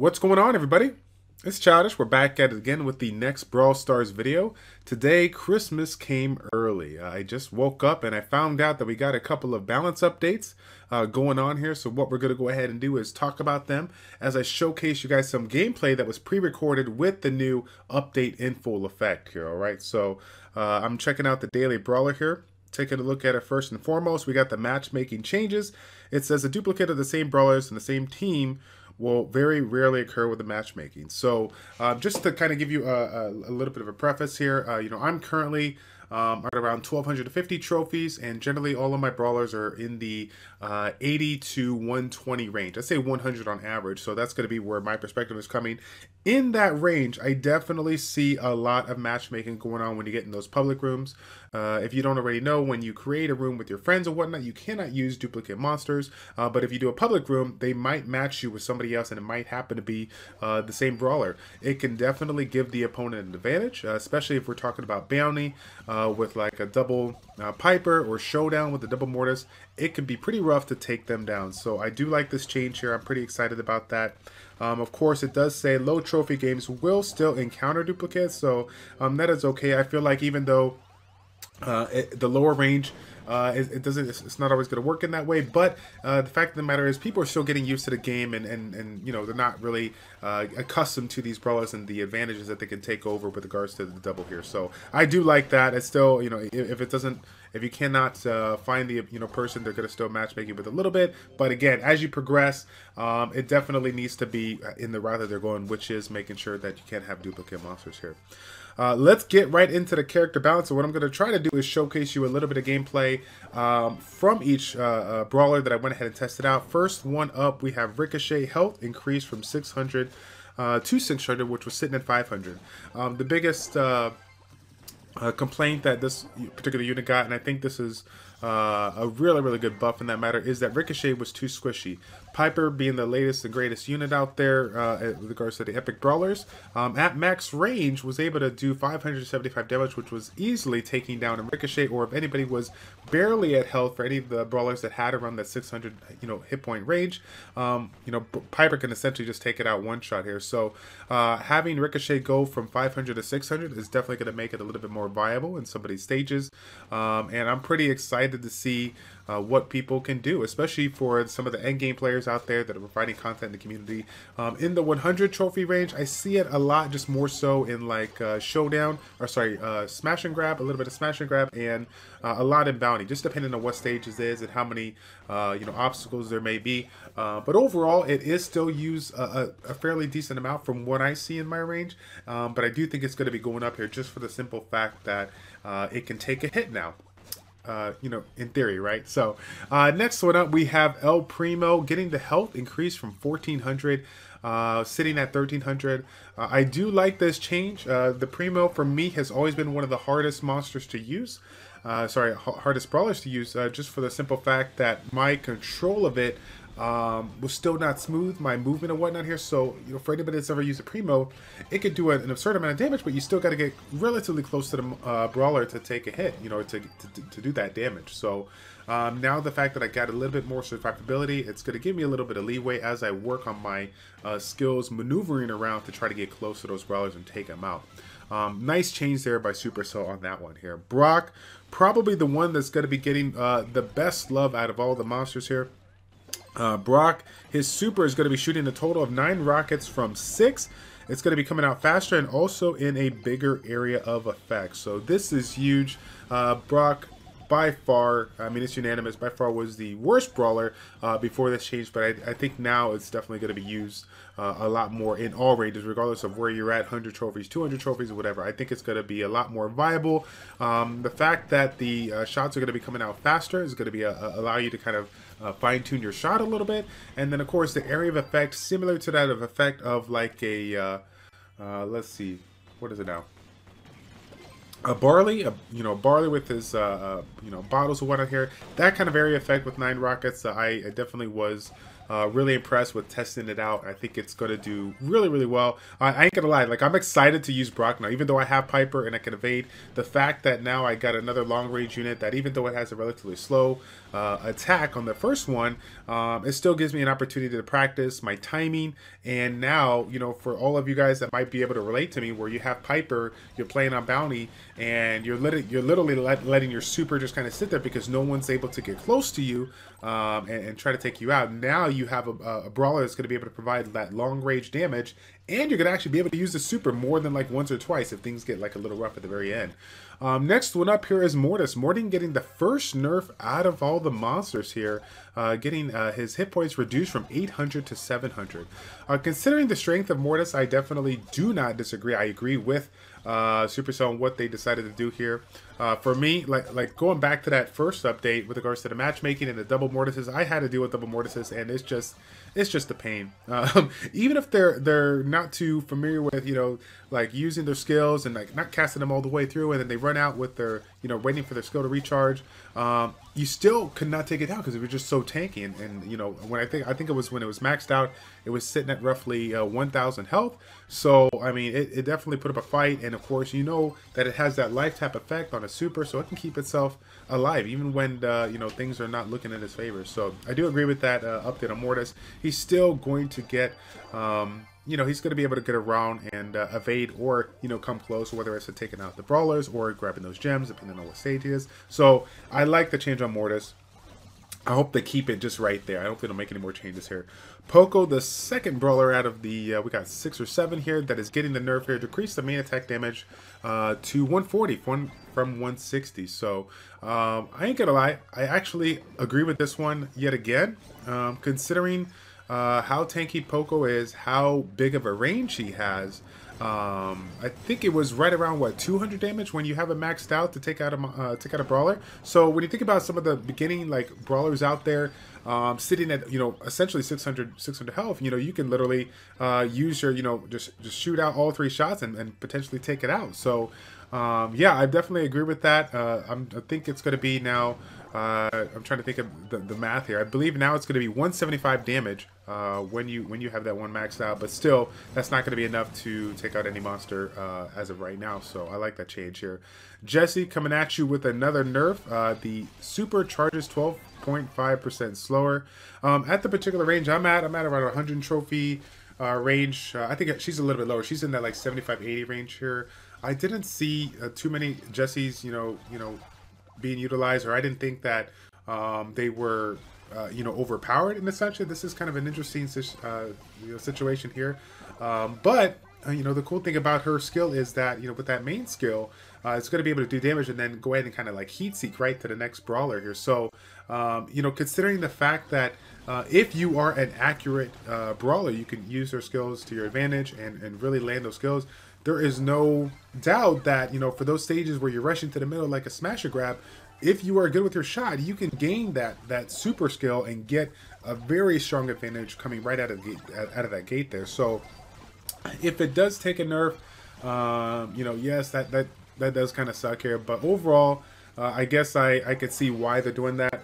What's going on, everybody? It's Childish. We're back at it again with the next Brawl Stars video. Today, Christmas came early. I just woke up and I found out that we got a couple of balance updates going on here. So what we're going to go ahead and do is talk about them as I showcase you guys some gameplay that was pre-recorded with the new update in full effect here. All right, so I'm checking out the daily Brawler here. Taking a look at it first and foremost, we got the matchmaking changes. It says a duplicate of the same brawlers in the same team will very rarely occur with the matchmaking. So just to kind of give you a little bit of a preface here, I'm currently at around 1,250 trophies, and generally all of my brawlers are in the 80 to 120 range. I'd say 100 on average, so that's going to be where my perspective is coming. In that range, I definitely see a lot of matchmaking going on when you get in those public rooms. If you don't already know, when you create a room with your friends or whatnot, you cannot use duplicate monsters. But if you do a public room, they might match you with somebody else, and it might happen to be the same brawler. It can definitely give the opponent an advantage, especially if we're talking about bounty with like a double Piper or showdown with a double Mortis. It can be pretty rough to take them down. So I do like this change here. I'm pretty excited about that. Of course, it does say low trophy games will still encounter duplicates, so that is okay. I feel like even though the lower range, it's not always going to work in that way, but the fact of the matter is people are still getting used to the game, and you know, they're not really accustomed to these brawlers and the advantages that they can take over with regards to the double here. So I do like that. It's still, you know, if you cannot find the person, they're going to still matchmake you with a little bit. But again, as you progress, it definitely needs to be in the route that they're going, which is making sure that you can't have duplicate monsters here. Let's get right into the character balance. So what I'm going to try to do is showcase you a little bit of gameplay from each brawler that I went ahead and tested out. First one up, we have Ricochet health increased from 600 to 600, which was sitting at 500. The biggest complaint that this particular unit got, and I think this is a really good buff in that matter, is that Ricochet was too squishy. Piper, being the latest and greatest unit out there with regards to the epic brawlers, at max range was able to do 575 damage, which was easily taking down a Ricochet, or if anybody was barely at health for any of the brawlers that had around that 600 hit point range, Piper can essentially just take it out one shot here. So having Ricochet go from 500 to 600 is definitely going to make it a little bit more viable in some of these stages, and I'm pretty excited to see what people can do, especially for some of the end game players out there that are providing content in the community. In the 100 trophy range, I see it a lot, just more so in like showdown, or sorry, smash and grab, a little bit of smash and grab, and a lot in bounty, just depending on what stages it is and how many obstacles there may be. But overall, it is still used a fairly decent amount from what I see in my range. But I do think it's going to be going up here just for the simple fact that it can take a hit now. In theory, right? So next one up, we have El Primo getting the health increase from 1400 sitting at 1300. I do like this change. The Primo for me has always been one of the hardest monsters to use, hardest brawlers to use, just for the simple fact that my control of it was still not smooth, my movement and whatnot here. So for anybody that's ever used a Primo, it could do an absurd amount of damage, but you still got to get relatively close to the brawler to take a hit, to do that damage. So now the fact that I got a little bit more survivability, it's going to give me a little bit of leeway as I work on my skills maneuvering around to try to get close to those brawlers and take them out. Nice change there by Supercell on that one here. Brock, probably the one that's going to be getting the best love out of all the monsters here. Brock, his super is going to be shooting a total of 9 rockets from 6. It's going to be coming out faster and also in a bigger area of effect. So this is huge. Brock, by far, I mean, it's unanimous, by far was the worst brawler before this change, but I think now it's definitely going to be used a lot more in all ranges, regardless of where you're at, 100 trophies, 200 trophies, or whatever. I think it's going to be a lot more viable. The fact that the shots are going to be coming out faster is going to be allow you to kind of fine-tune your shot a little bit. And then, of course, the area of effect, similar to that of effect of like a, let's see, what is it now? A Barley, Barley with his, bottles of whatnot here. That kind of area effect with 9 rockets, I definitely was Really impressed with testing it out. I think it's going to do really, really well. I ain't gonna lie, like I'm excited to use Brock now, even though I have Piper and I can evade. The fact that now I got another long range unit that, even though it has a relatively slow attack on the first one, it still gives me an opportunity to practice my timing. And now, you know, for all of you guys that might be able to relate to me, where you have Piper, you're playing on bounty, and you're literally letting your super just kind of sit there because no one's able to get close to you and try to take you out. Now you have a brawler that's going to be able to provide that long range damage, and you're going to actually be able to use the super more than like once or twice if things get like a little rough at the very end. Next one up here is Mortis. Mortis getting the first nerf out of all the monsters here, getting his hit points reduced from 800 to 700. Considering the strength of Mortis, I definitely do not disagree. I agree with Supercell on what they decided to do here. For me, like going back to that first update with regards to the matchmaking and the double mortises, I had to deal with double mortises, and it's just a pain. Even if they're not too familiar with, you know, like using their skills and like not casting them all the way through, and then they run out with their, you know, waiting for their skill to recharge, you still could not take it down because it was just so tanky. And you know, when I think it was when it was maxed out, it was sitting at roughly 1,000 health. So I mean, it definitely put up a fight. And of course, you know that it has that life tap effect on a super, so it can keep itself alive even when you know, things are not looking in his favor. So I do agree with that update on Mortis. He's still going to get you know, he's going to be able to get around and evade, or, you know, come close, whether it's to taking out the brawlers or grabbing those gems, depending on what stage he is. So I like the change on Mortis. I hope they keep it just right there. I don't think they'll make any more changes here. Poco, the second brawler out of the, we got 6 or 7 here that is getting the nerf here. Decrease the main attack damage to 140 from 160. So I ain't gonna lie, I actually agree with this one yet again, considering how tanky Poco is, how big of a range he has. I think it was right around, what, 200 damage when you have it maxed out to take out a brawler. So when you think about some of the beginning like brawlers out there, sitting at, you know, essentially 600 health, you know, you can literally use your, you know, just shoot out all 3 shots and potentially take it out. So yeah, I definitely agree with that. I think it's going to be now, I'm trying to think of the math here. I believe now it's going to be 175 damage when you have that one maxed out, but still that's not going to be enough to take out any monster as of right now. So I like that change here. Jesse coming at you with another nerf. The super charges 12.5% slower. At the particular range I'm at around 100 trophy range. I think she's a little bit lower. She's in that like 75-80 range here. I didn't see too many Jessies, you know, being utilized, or I didn't think that they were you know, overpowered in essentially. This is kind of an interesting you know, situation here, but you know, the cool thing about her skill is that, you know, with that main skill, it's going to be able to do damage and then go ahead and kind of like heat seek right to the next brawler here. So you know, considering the fact that if you are an accurate brawler, you can use her skills to your advantage and really land those skills. There is no doubt that, you know, for those stages where you're rushing to the middle like a smasher grab, if you are good with your shot, you can gain that super skill and get a very strong advantage coming right out of that gate there. So if it does take a nerf, you know, yes, that does kind of suck here, but overall, I guess I could see why they're doing that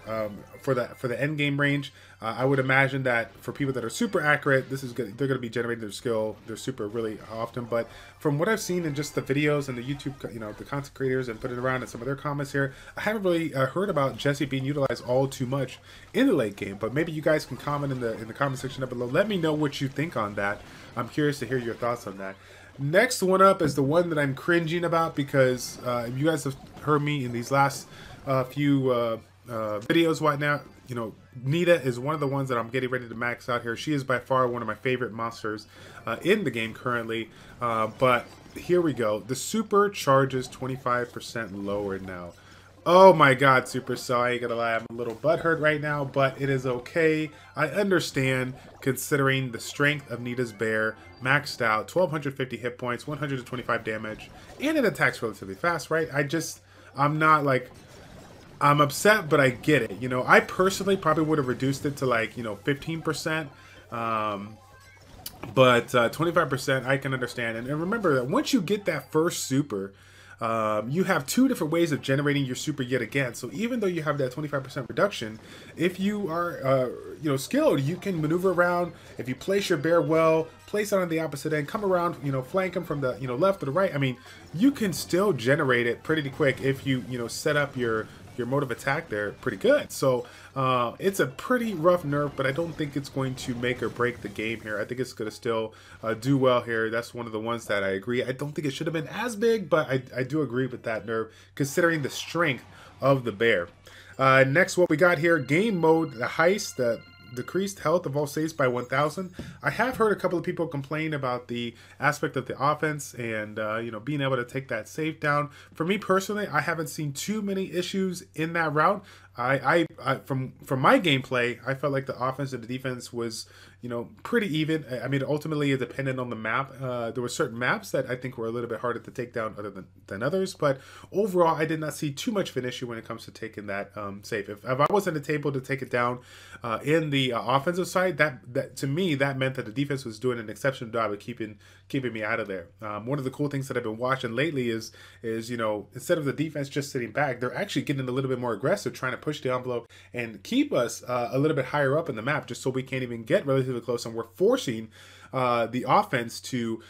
for the end game range. I would imagine that for people that are super accurate, this is good. They're going to be generating their skill, their super really often. But from what I've seen in just the videos and the YouTube, you know, the content creators and putting it around in some of their comments here, I haven't really heard about Jesse being utilized all too much in the late game. But maybe you guys can comment in the comment section down below. Let me know what you think on that. I'm curious to hear your thoughts on that. Next one up is the one that I'm cringing about because you guys have heard me in these last few videos right now. You know, Nita is one of the ones that I'm getting ready to max out here. She is by far one of my favorite monsters in the game currently. But here we go. The super charges 25% lower now. Oh my god, Supercell, I ain't gonna lie, I'm a little butthurt right now, but it is okay. I understand, considering the strength of Nita's bear, maxed out, 1250 hit points, 125 damage, and it attacks relatively fast, right? I'm not like, I'm upset, but I get it. You know, I personally probably would have reduced it to like, you know, 15%, but 25% I can understand. And remember that once you get that first super, you have two different ways of generating your super yet again. So even though you have that 25% reduction, if you are skilled, you can maneuver around. If you place your bear well, place it on the opposite end, come around, flank him from the left or the right. I mean, you can still generate it pretty quick if you set up your mode of attack there pretty good. So it's a pretty rough nerf, but I don't think it's going to make or break the game here. I think it's going to still do well here. That's one of the ones that I agree. I don't think it should have been as big, but I do agree with that nerf considering the strength of the bear. Next, what we got here, game mode, the heist, the decreased health of all saves by 1,000. I have heard a couple of people complain about the aspect of the offense and being able to take that save down. For me personally, I haven't seen too many issues in that route. From my gameplay, I felt like the offense and the defense was pretty even. I mean, ultimately it depended on the map. There were certain maps that I think were a little bit harder to take down than others, but overall I did not see too much of an issue when it comes to taking that save. If I wasn't able to take it down in the offensive side, that to me that meant that the defense was doing an exceptional job of keeping me out of there. One of the cool things that I've been watching lately is instead of the defense just sitting back, they're actually getting a little bit more aggressive, trying to push the envelope and keep us a little bit higher up in the map, just so we can't even get relatively close, and we're forcing the offense to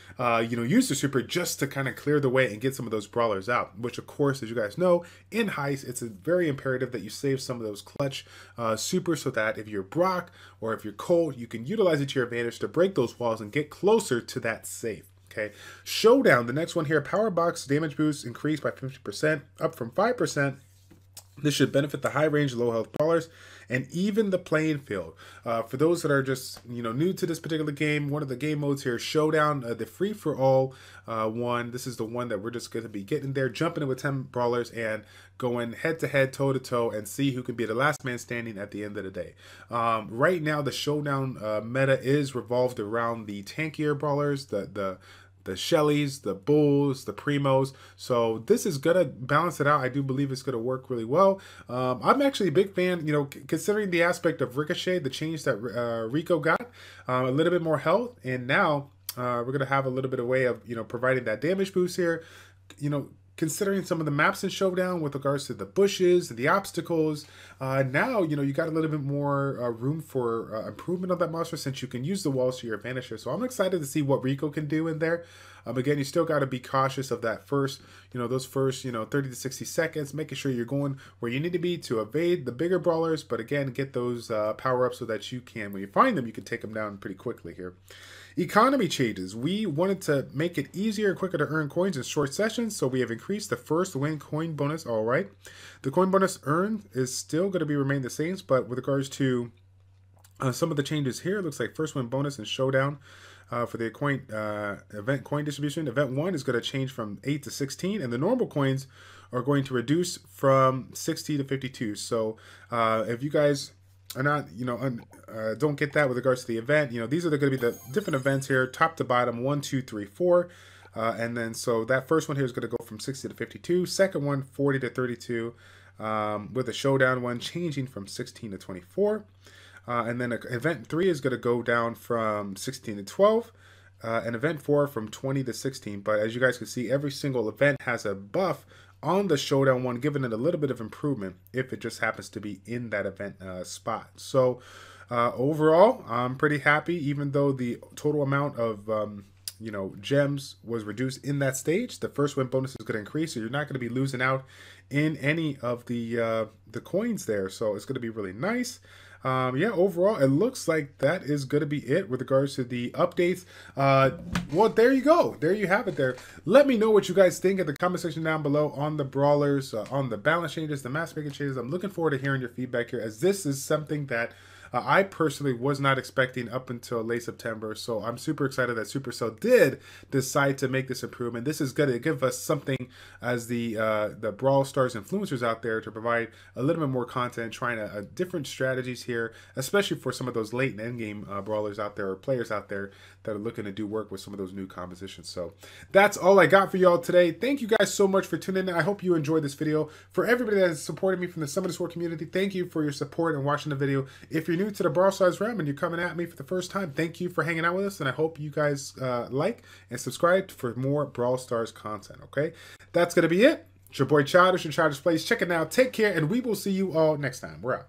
use the super just to kind of clear the way and get some of those brawlers out, which of course, as you guys know, in heist it's very imperative that you save some of those clutch super, so that if you're Brock or if you're Colt, you can utilize it to your advantage to break those walls and get closer to that safe. Okay, Showdown, the next one here, power box damage boost increased by 50%, up from 5%. This should benefit the high range, low health brawlers and even the playing field. For those that are just new to this particular game, one of the game modes here is Showdown, the free for all one. This is the one that we're just going to be getting there, jumping in with 10 brawlers and going head to head, toe to toe, and see who can be the last man standing at the end of the day. Right now, the Showdown meta is revolved around the tankier brawlers, the Shellys, the Bulls, the Primos. So this is going to balance it out. I do believe it's going to work really well. I'm actually a big fan, considering the aspect of Ricochet, the change that Rico got, a little bit more health. And now we're going to have a little bit of way of, providing that damage boost here. Considering some of the maps in Showdown with regards to the bushes and the obstacles, now, you got a little bit more room for improvement of that monster, since you can use the walls to your advantage here. So I'm excited to see what Rico can do in there. Again, you still got to be cautious of that first, those first, 30 to 60 seconds, making sure you're going where you need to be to evade the bigger brawlers. But again, get those power-ups so that you can, when you find them, you can take them down pretty quickly here. Economy changes. We wanted to make it easier and quicker to earn coins in short sessions, so we have increased the first win coin bonus. All right, the coin bonus earned is still going to remain the same, but with regards to some of the changes here, it looks like first win bonus and Showdown for the coin event coin distribution. Event 1 is going to change from 8 to 16, and the normal coins are going to reduce from 60 to 52. So if you guys are not, don't get that with regards to the event, these are going to be the different events here, top to bottom, 1, 2, 3, 4. And then, so that first one here is going to go from 60 to 52. Second one, 40 to 32, with the Showdown one changing from 16 to 24. And then event 3 is going to go down from 16 to 12. And event 4 from 20 to 16. But as you guys can see, every single event has a buff on the Showdown one, giving it a little bit of improvement if it just happens to be in that event spot. So overall, I'm pretty happy, even though the total amount of gems was reduced in that stage. The first win bonus is going to increase, so you're not going to be losing out in any of the coins there. So it's going to be really nice. Yeah, overall, it looks like that is going to be it with regards to the updates. Well, there you go. There you have it there. Let me know what you guys think in the comment section down below on the brawlers, on the balance changes, the matchmaking changes. I'm looking forward to hearing your feedback here, as this is something that I personally was not expecting up until late September. So I'm super excited that Supercell did decide to make this improvement. This is going to give us something as the Brawl Stars influencers out there to provide a little bit more content, trying different strategies here, especially for some of those late and end game brawlers out there, or players out there that are looking to do work with some of those new compositions. So that's all I got for y'all today. Thank you guys so much for tuning in. I hope you enjoyed this video. For everybody that has supported me from the Summon Sword community, thank you for your support and watching the video. If you're new to the Brawl Stars realm and you're coming at me for the first time, thank you for hanging out with us, and I hope you guys like and subscribe for more Brawl Stars content, okay? That's going to be it. It's your boy Childish and ChildishPlays. Check it out. Take care, and we will see you all next time. We're out.